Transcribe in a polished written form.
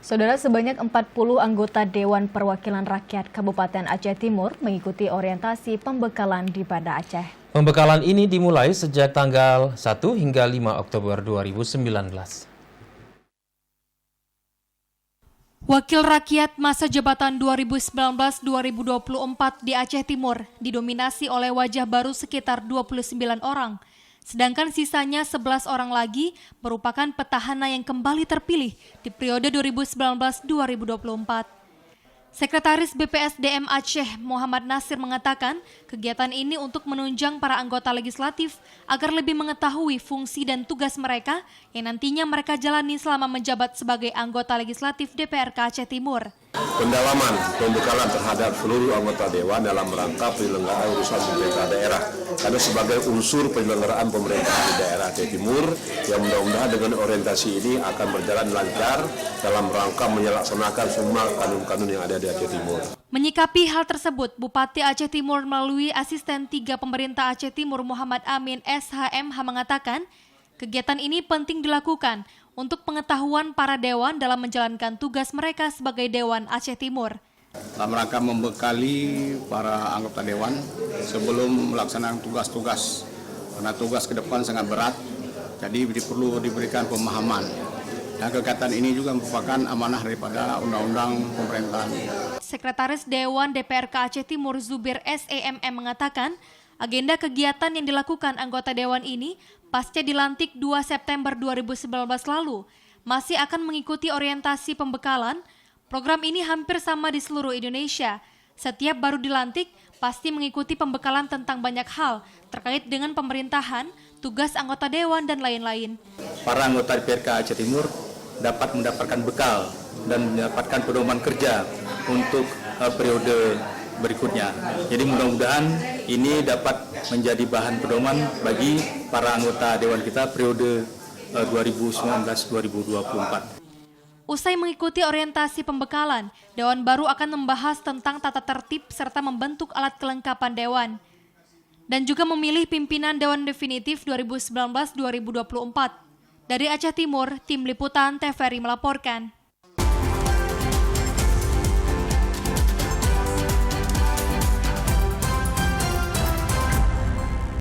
Saudara, sebanyak 40 anggota Dewan Perwakilan Rakyat Kabupaten Aceh Timur mengikuti orientasi pembekalan di Banda Aceh. Pembekalan ini dimulai sejak tanggal 1 hingga 5 Oktober 2019. Wakil Rakyat masa jabatan 2019-2024 di Aceh Timur didominasi oleh wajah baru sekitar 29 orang. Sedangkan sisanya 11 orang lagi merupakan petahana yang kembali terpilih di periode 2019-2024. Sekretaris BPSDM Aceh Muhammad Nasir mengatakan kegiatan ini untuk menunjang para anggota legislatif agar lebih mengetahui fungsi dan tugas mereka yang nantinya mereka jalani selama menjabat sebagai anggota legislatif DPRK Aceh Timur. Pendalaman pembekalan terhadap seluruh anggota Dewan dalam rangka penyelenggaraan urusan pemerintah daerah. Karena sebagai unsur penyelenggaraan pemerintahan di daerah Aceh Timur, yang mudah-mudahan dengan orientasi ini akan berjalan lancar dalam rangka melaksanakan semua kanun-kanun yang ada di Aceh Timur. Menyikapi hal tersebut, Bupati Aceh Timur melalui Asisten 3 Pemerintah Aceh Timur Muhammad Amin SHMH mengatakan, kegiatan ini penting dilakukan untuk pengetahuan para dewan dalam menjalankan tugas mereka sebagai Dewan Aceh Timur. Dalam rangka membekali para anggota dewan sebelum melaksanakan tugas-tugas, karena tugas ke depan sangat berat, jadi perlu diberikan pemahaman. Dan kegiatan ini juga merupakan amanah daripada undang-undang pemerintahan. Sekretaris Dewan DPRK Aceh Timur Zubir SEMM mengatakan, agenda kegiatan yang dilakukan anggota dewan ini pasca dilantik 2 September 2019 lalu masih akan mengikuti orientasi pembekalan. Program ini hampir sama di seluruh Indonesia. Setiap baru dilantik pasti mengikuti pembekalan tentang banyak hal terkait dengan pemerintahan, tugas anggota dewan, dan lain-lain. Para anggota DPRK Aceh Timur dapat mendapatkan bekal dan mendapatkan pedoman kerja untuk periode berikutnya. Jadi mudah-mudahan ini dapat menjadi bahan pedoman bagi para anggota dewan kita periode 2019-2024. Usai mengikuti orientasi pembekalan, Dewan baru akan membahas tentang tata tertib serta membentuk alat kelengkapan Dewan. Dan juga memilih pimpinan Dewan Definitif 2019-2024. Dari Aceh Timur, Tim Liputan TVRI melaporkan.